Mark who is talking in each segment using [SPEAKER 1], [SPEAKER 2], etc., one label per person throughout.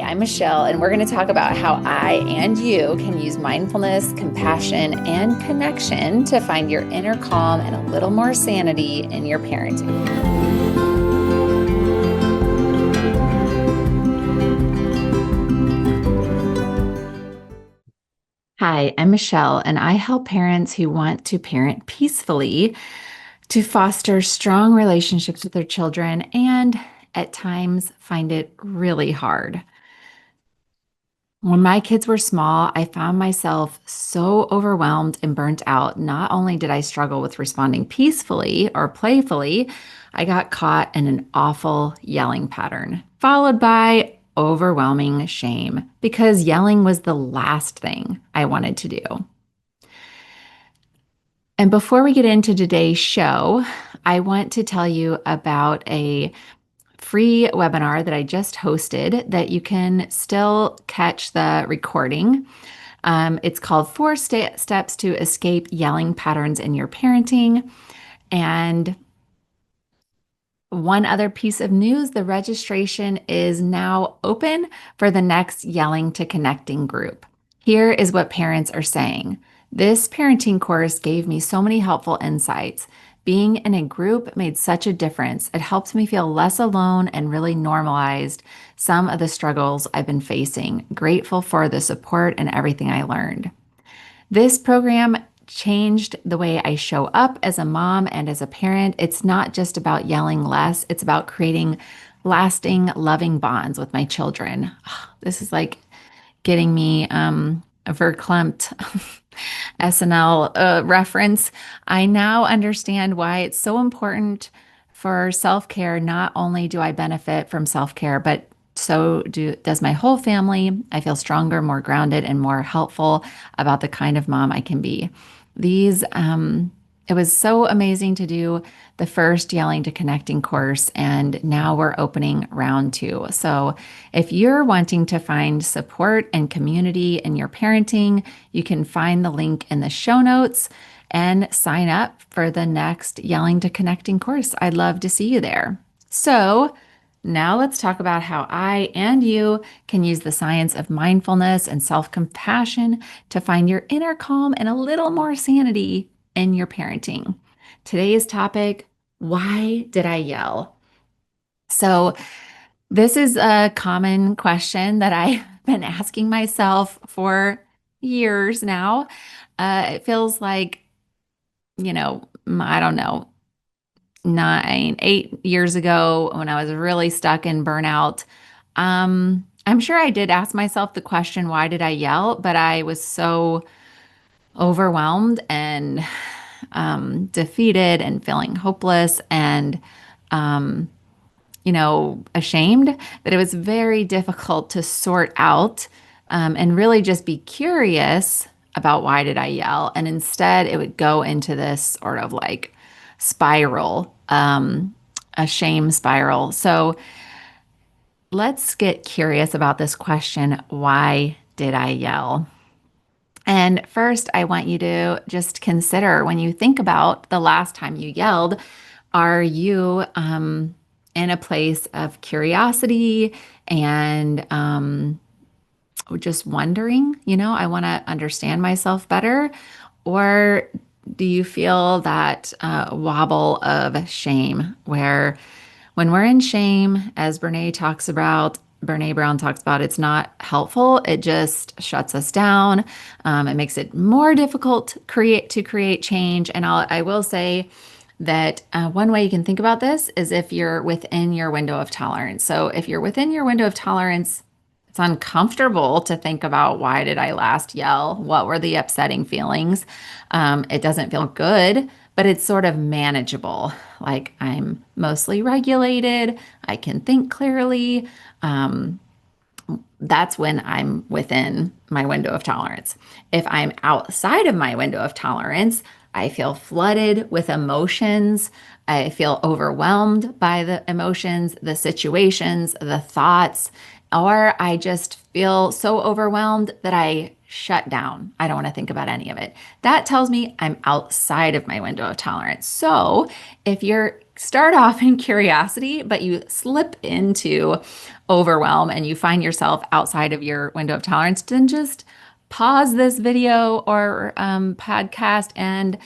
[SPEAKER 1] I'm Michelle, and we're going to talk about how I and you can use mindfulness, compassion, and connection to find your inner calm and a little more sanity in your parenting. Hi, I'm Michelle, and I help parents who want to parent peacefully to foster strong relationships with their children and at times find it really hard. When my kids were small, I found myself so overwhelmed and burnt out. Not only did I struggle with responding peacefully or playfully, I got caught in an awful yelling pattern, followed by overwhelming shame because yelling was the last thing I wanted to do. And before we get into today's show, I want to tell you about a free webinar that I just hosted that you can still catch the recording. It's called Steps to Escape Yelling Patterns in Your Parenting. And one other piece of news, the registration is now open for the next Yelling to Connecting group. Here is what parents are saying. This parenting course gave me so many helpful insights. Being in a group made such a difference. It helped me feel less alone and really normalized some of the struggles I've been facing. Grateful for the support and everything I learned. This program changed the way I show up as a mom and as a parent. It's not just about yelling less, it's about creating lasting, loving bonds with my children. This is like getting me a verklempt SNL reference. I now understand why it's so important for self-care. Not only do I benefit from self-care, but does my whole family. I feel stronger, more grounded, and more helpful about the kind of mom I can be. It was so amazing to do the first Yelling to Connecting course, and now we're opening round 2. So if you're wanting to find support and community in your parenting, you can find the link in the show notes and sign up for the next Yelling to Connecting course. I'd love to see you there. So now let's talk about how I and you can use the science of mindfulness and self-compassion to find your inner calm and a little more sanity in your parenting. Today's topic, why did I yell? So this is a common question that I've been asking myself for years now. It feels like, I don't know, 8 years ago when I was really stuck in burnout. I'm sure I did ask myself the question, why did I yell? But I was so overwhelmed and defeated and feeling hopeless and, ashamed that it was very difficult to sort out and really just be curious about why did I yell. And instead, it would go into this sort of like spiral, a shame spiral. So let's get curious about this question, why did I yell? And first, I want you to just consider when you think about the last time you yelled, are you in a place of curiosity and just wondering, I want to understand myself better? Or do you feel that wobble of shame where when we're in shame, as Brene Brown talks about, it's not helpful. It just shuts us down. It makes it more difficult to create change. And I will say that one way you can think about this is if you're within your window of tolerance. So if you're within your window of tolerance, it's uncomfortable to think about, why did I last yell? What were the upsetting feelings? It doesn't feel good, but it's sort of manageable. Like I'm mostly regulated. I can think clearly. That's when I'm within my window of tolerance. If I'm outside of my window of tolerance, I feel flooded with emotions. I feel overwhelmed by the emotions, the situations, the thoughts, or I just feel so overwhelmed that I shut down. I don't want to think about any of it. That tells me I'm outside of my window of tolerance. So if you're start off in curiosity, but you slip into overwhelm and you find yourself outside of your window of tolerance, then just pause this video or podcast and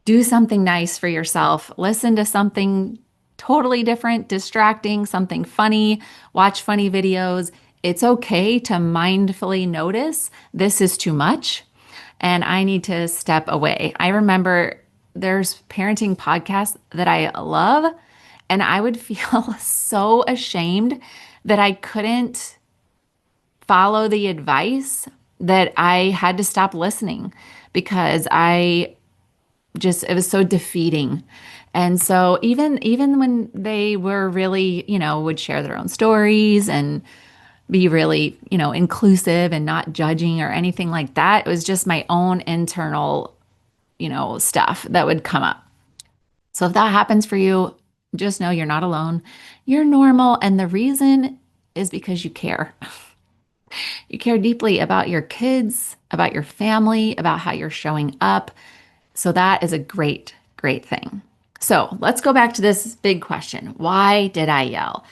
[SPEAKER 1] do something nice for yourself. Listen to something totally different, distracting, something funny, watch funny videos. It's okay to mindfully notice this is too much and I need to step away. I remember there's parenting podcasts that I love, and I would feel so ashamed that I couldn't follow the advice, that I had to stop listening because it was so defeating. And so even when they were really, would share their own stories and be really, inclusive and not judging or anything like that, it was just my own internal, stuff that would come up. So if that happens for you, just know you're not alone. You're normal. And the reason is because you care. You care deeply about your kids, about your family, about how you're showing up. So that is a great, great thing. So let's go back to this big question. Why did I yell?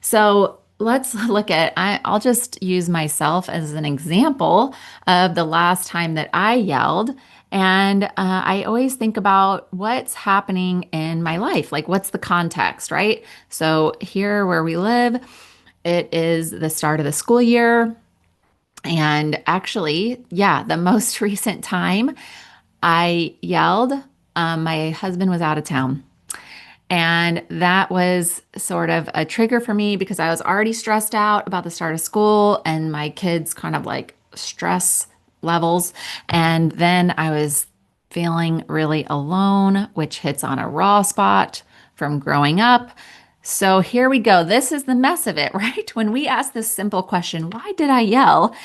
[SPEAKER 1] So let's look at, I'll just use myself as an example of the last time that I yelled. And I always think about what's happening in my life, like what's the context, right? So here where we live, it is the start of the school year. And actually, yeah, the most recent time I yelled, my husband was out of town. And that was sort of a trigger for me because I was already stressed out about the start of school and my kids' kind of like stress levels. And then I was feeling really alone, which hits on a raw spot from growing up. So here we go. This is the mess of it, right? When we ask this simple question, why did I yell?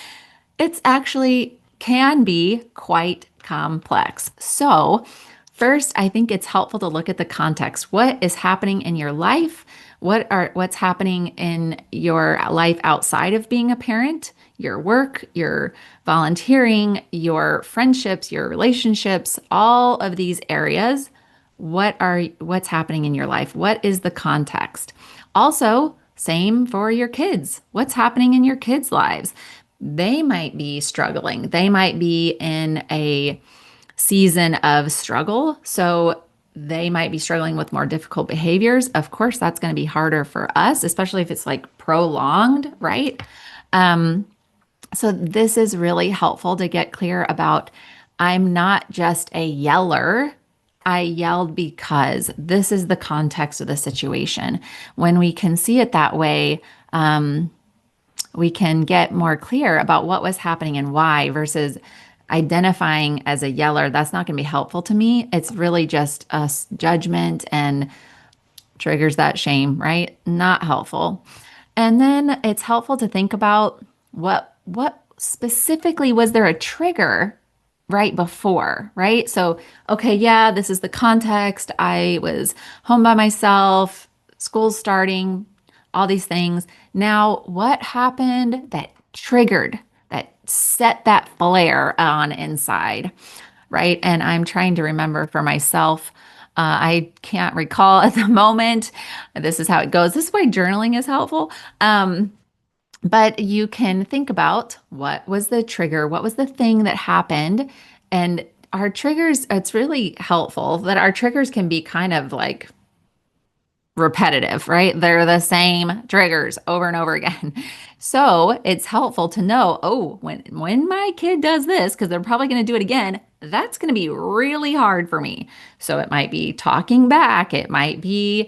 [SPEAKER 1] It's actually can be quite complex. So, first, I think it's helpful to look at the context. What is happening in your life? What's happening in your life outside of being a parent? Your work, your volunteering, your friendships, your relationships, all of these areas. What's happening in your life? What is the context? Also, same for your kids. What's happening in your kids' lives? They might be struggling. They might be in a season of struggle. So they might be struggling with more difficult behaviors. Of course, that's going to be harder for us, especially if it's like prolonged, right? So this is really helpful to get clear about I'm not just a yeller. I yelled because this is the context of the situation. When we can see it that way, we can get more clear about what was happening and why versus identifying as a yeller. That's not going to be helpful to me. It's really just a judgment and triggers that shame, right? Not helpful. And then it's helpful to think about what specifically was there a trigger right before, right? So, okay, yeah, this is the context. I was home by myself, school's starting, all these things. Now, what happened that triggered, that set that flare on inside, right? And I'm trying to remember for myself. I can't recall at the moment. This is how it goes. This is why journaling is helpful. But you can think about what was the trigger, what was the thing that happened, and our triggers, it's really helpful that our triggers can be kind of like repetitive, right? They're the same triggers over and over again. So it's helpful to know, oh, when my kid does this, because they're probably going to do it again, that's going to be really hard for me. So it might be talking back. It might be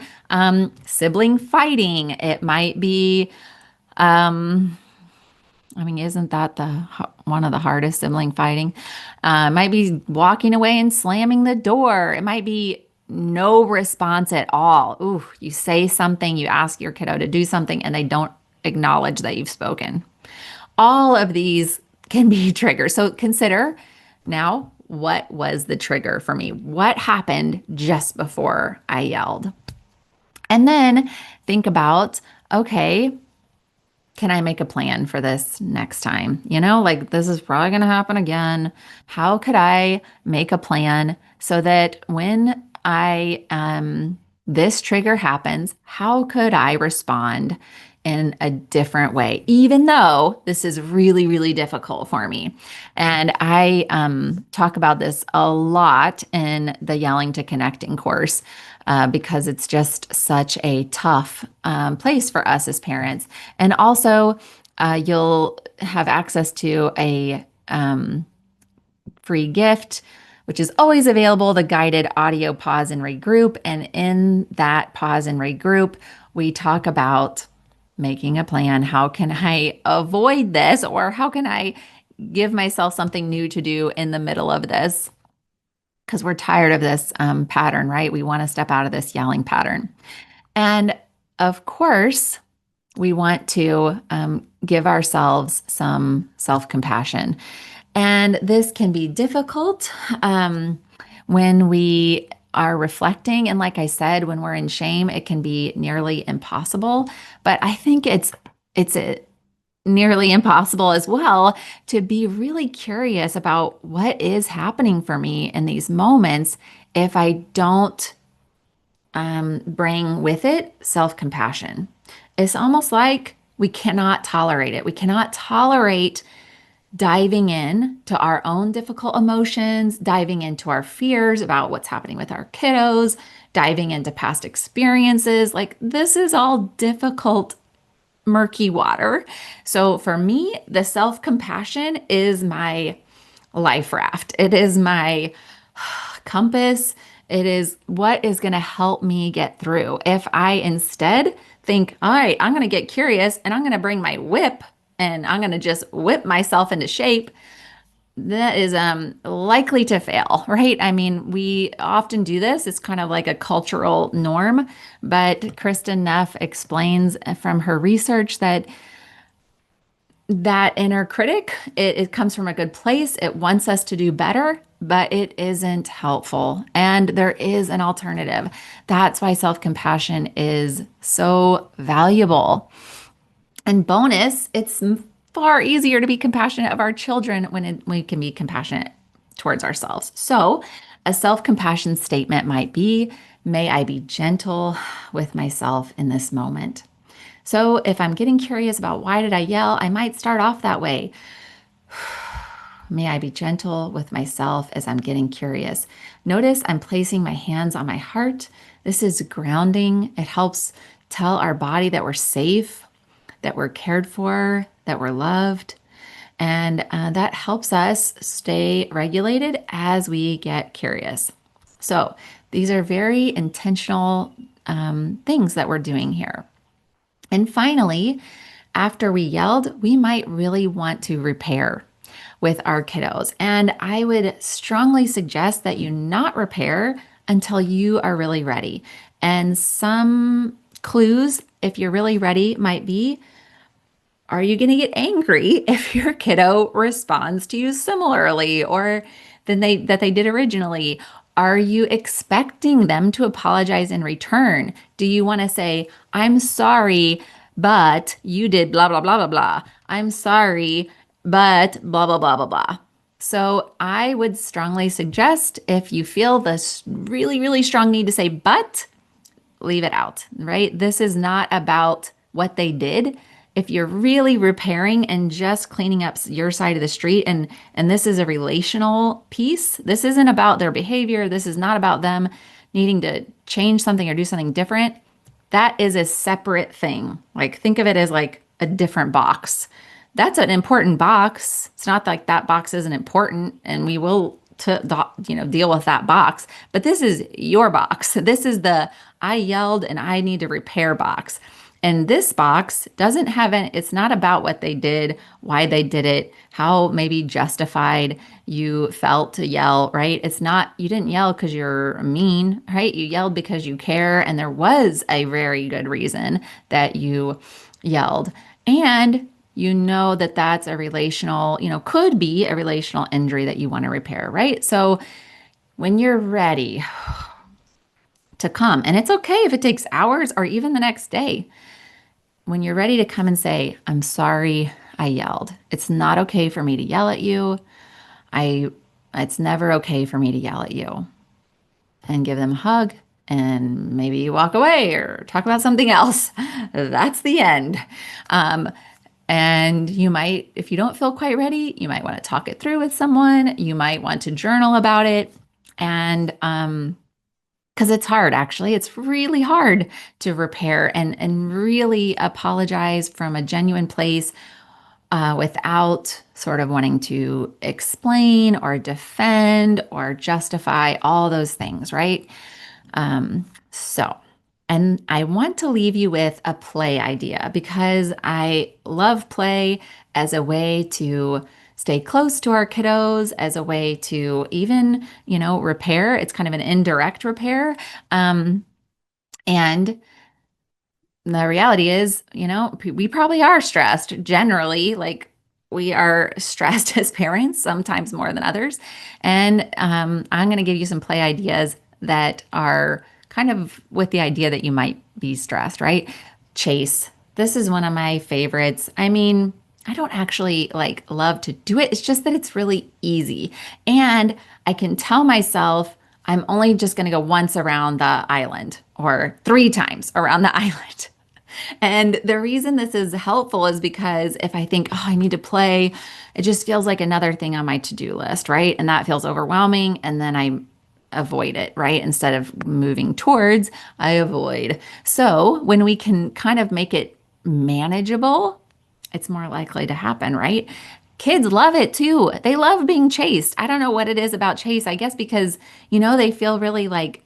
[SPEAKER 1] sibling fighting. It might be, isn't that one of the hardest sibling fighting? It might be walking away and slamming the door. It might be no response at all. Ooh, you say something, you ask your kiddo to do something, and they don't acknowledge that you've spoken. All of these can be triggers. So consider now, what was the trigger for me? What happened just before I yelled? And then think about, okay, can I make a plan for this next time? Like this is probably going to happen again. How could I make a plan so that when I This trigger happens. How could I respond in a different way, even though this is really, really difficult for me? And I talk about this a lot in the Yelling to Connecting course because it's just such a tough place for us as parents. And also, you'll have access to a free gift, which is always available, the guided audio pause and regroup. And in that pause and regroup, we talk about making a plan. How can I avoid this? Or how can I give myself something new to do in the middle of this? Because we're tired of this pattern, right? We want to step out of this yelling pattern. And of course, we want to give ourselves some self compassion. And this can be difficult when we are reflecting. And like I said, when we're in shame, it can be nearly impossible. But I think it's nearly impossible as well to be really curious about what is happening for me in these moments if I don't bring with it self-compassion. It's almost like we cannot tolerate it. We cannot tolerate diving in to our own difficult emotions, diving into our fears about what's happening with our kiddos, diving into past experiences. Like this is all difficult, murky water. So for me, the self-compassion is my life raft. It is my compass. It is what is going to help me get through. If I instead think, all right, I'm going to get curious and I'm going to bring my whip and I'm going to just whip myself into shape, that is likely to fail, right? I mean, we often do this. It's kind of like a cultural norm, but Kristen Neff explains from her research that that inner critic, it comes from a good place. It wants us to do better, but it isn't helpful. And there is an alternative. That's why self-compassion is so valuable. And bonus, it's far easier to be compassionate of our children when we can be compassionate towards ourselves. So, a self-compassion statement might be, may I be gentle with myself in this moment. So, if I'm getting curious about why did I yell, I might start off that way. May I be gentle with myself as I'm getting curious. Notice I'm placing my hands on my heart. This is grounding. It helps tell our body that we're safe, that we're cared for, that we're loved. And that helps us stay regulated as we get curious. So these are very intentional things that we're doing here. And finally, after we yelled, we might really want to repair with our kiddos. And I would strongly suggest that you not repair until you are really ready. And some clues, if you're really ready, might be, are you going to get angry if your kiddo responds to you similarly or than they did originally? Are you expecting them to apologize in return? Do you want to say, I'm sorry, but you did blah, blah, blah, blah, blah. I'm sorry, but blah, blah, blah, blah, blah. So I would strongly suggest if you feel this really, really strong need to say, but leave it out, right? This is not about what they did. If you're really repairing and just cleaning up your side of the street, and this is a relational piece, this isn't about their behavior. This is not about them needing to change something or do something different. That is a separate thing. Like think of it as like a different box. That's an important box. It's not like that box isn't important and we will deal with that box, but this is your box. This is the I yelled and I need to repair box. And this box doesn't have it's not about what they did, why they did it, how maybe justified you felt to yell, right? It's not, you didn't yell because you're mean, right? You yelled because you care. And there was a very good reason that you yelled. And you know that that's a relational, could be a relational injury that you want to repair, right? So when you're ready to come, and it's okay if it takes hours or even the next day, when you're ready to come and say, I'm sorry I yelled. It's not okay for me to yell at you. It's never okay for me to yell at you. And give them a hug and maybe you walk away or talk about something else. That's the end. Um, and you might, if you don't feel quite ready, you might want to talk it through with someone. You might want to journal about it. And because it's hard, actually, it's really hard to repair and really apologize from a genuine place without sort of wanting to explain or defend or justify all those things, right? So, and I want to leave you with a play idea because I love play as a way to stay close to our kiddos, as a way to even, repair. It's kind of an indirect repair. Um, and the reality is, we probably are stressed generally. Like we are stressed as parents, sometimes more than others. And I'm going to give you some play ideas that are kind of with the idea that you might be stressed, right? Chase. This is one of my favorites. I mean, I don't actually like love to do it. It's just that it's really easy. And I can tell myself I'm only just going to go once around the island or three times around the island. And the reason this is helpful is because if I think, oh, I need to play, it just feels like another thing on my to-do list, right? And that feels overwhelming. And then I avoid it, right? Instead of moving towards, I avoid. So when we can kind of make it manageable, it's more likely to happen, right? Kids love it too. They love being chased. I don't know what it is about chase. I guess because, they feel really like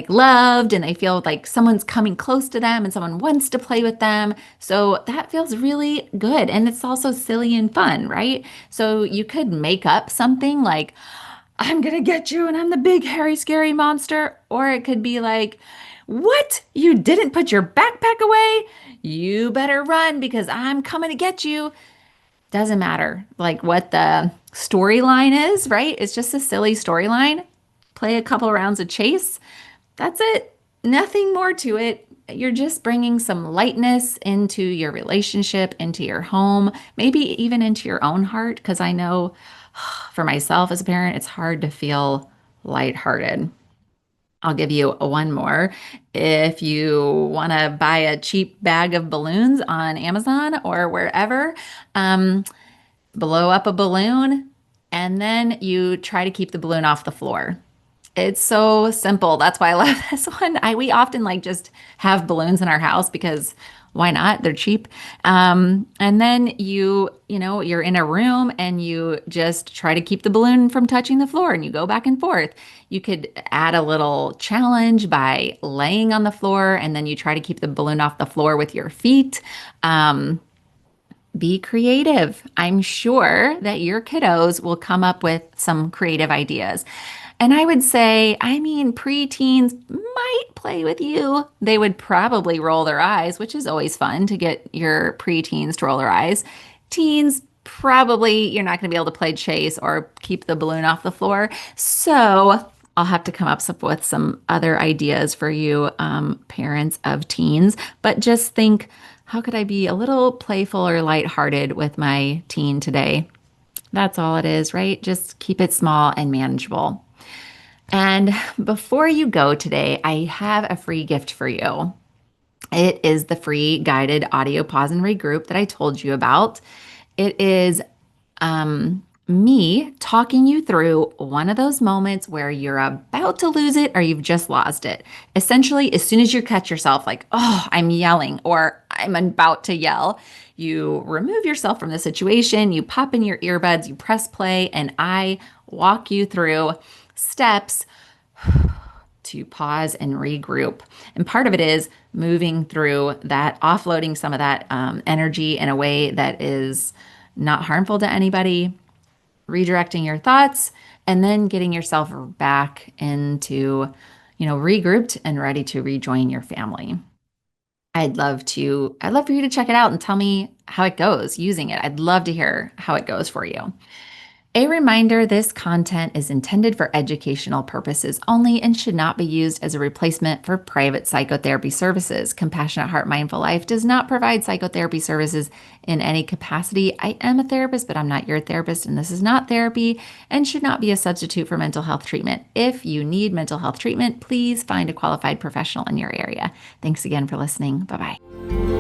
[SPEAKER 1] loved and they feel like someone's coming close to them and someone wants to play with them. So that feels really good. And it's also silly and fun, right? So you could make up something like, I'm gonna get you and I'm the big, hairy, scary monster. Or it could be like, what? You didn't put your backpack away? You better run because I'm coming to get you. Doesn't matter like what the storyline is, right? It's just a silly storyline. Play a couple rounds of chase. That's it. Nothing more to it. You're just bringing some lightness into your relationship, into your home, maybe even into your own heart. Because I know for myself as a parent, it's hard to feel lighthearted. I'll give you one more. If you want to buy a cheap bag of balloons on Amazon or wherever, um, blow up a balloon and then you try to keep the balloon off the floor. It's so simple. That's why I love this one. We often like just have balloons in our house because why not? They're cheap. And then you're in a room and you just try to keep the balloon from touching the floor and you go back and forth. You could add a little challenge by laying on the floor and then you try to keep the balloon off the floor with your feet. Be creative. I'm sure that your kiddos will come up with some creative ideas. And I would say, I mean, preteens might play with you. They would probably roll their eyes, which is always fun to get your preteens to roll their eyes. Teens, probably you're not going to be able to play chase or keep the balloon off the floor. So I'll have to come up with some other ideas for you, parents of teens. But just think, how could I be a little playful or lighthearted with my teen today? That's all it is, right? Just keep it small and manageable. And before you go today, I have a free gift for you. It is the free guided audio pause and regroup that I told you about. It is me talking you through one of those moments where you're about to lose it or you've just lost it. Essentially, as soon as you catch yourself, like, oh, I'm yelling or I'm about to yell, you remove yourself from the situation, you pop in your earbuds, you press play, and I walk you through steps to pause and regroup. And part of it is moving through that, offloading some of that energy in a way that is not harmful to anybody, redirecting your thoughts, and then getting yourself back into, regrouped and ready to rejoin your family. I'd love for you to check it out and tell me how it goes using it. I'd love to hear how it goes for you. A reminder, this content is intended for educational purposes only and should not be used as a replacement for private psychotherapy services. Compassionate Heart Mindful Life does not provide psychotherapy services in any capacity. I am a therapist, but I'm not your therapist, and this is not therapy and should not be a substitute for mental health treatment. If you need mental health treatment, please find a qualified professional in your area. Thanks again for listening. Bye bye.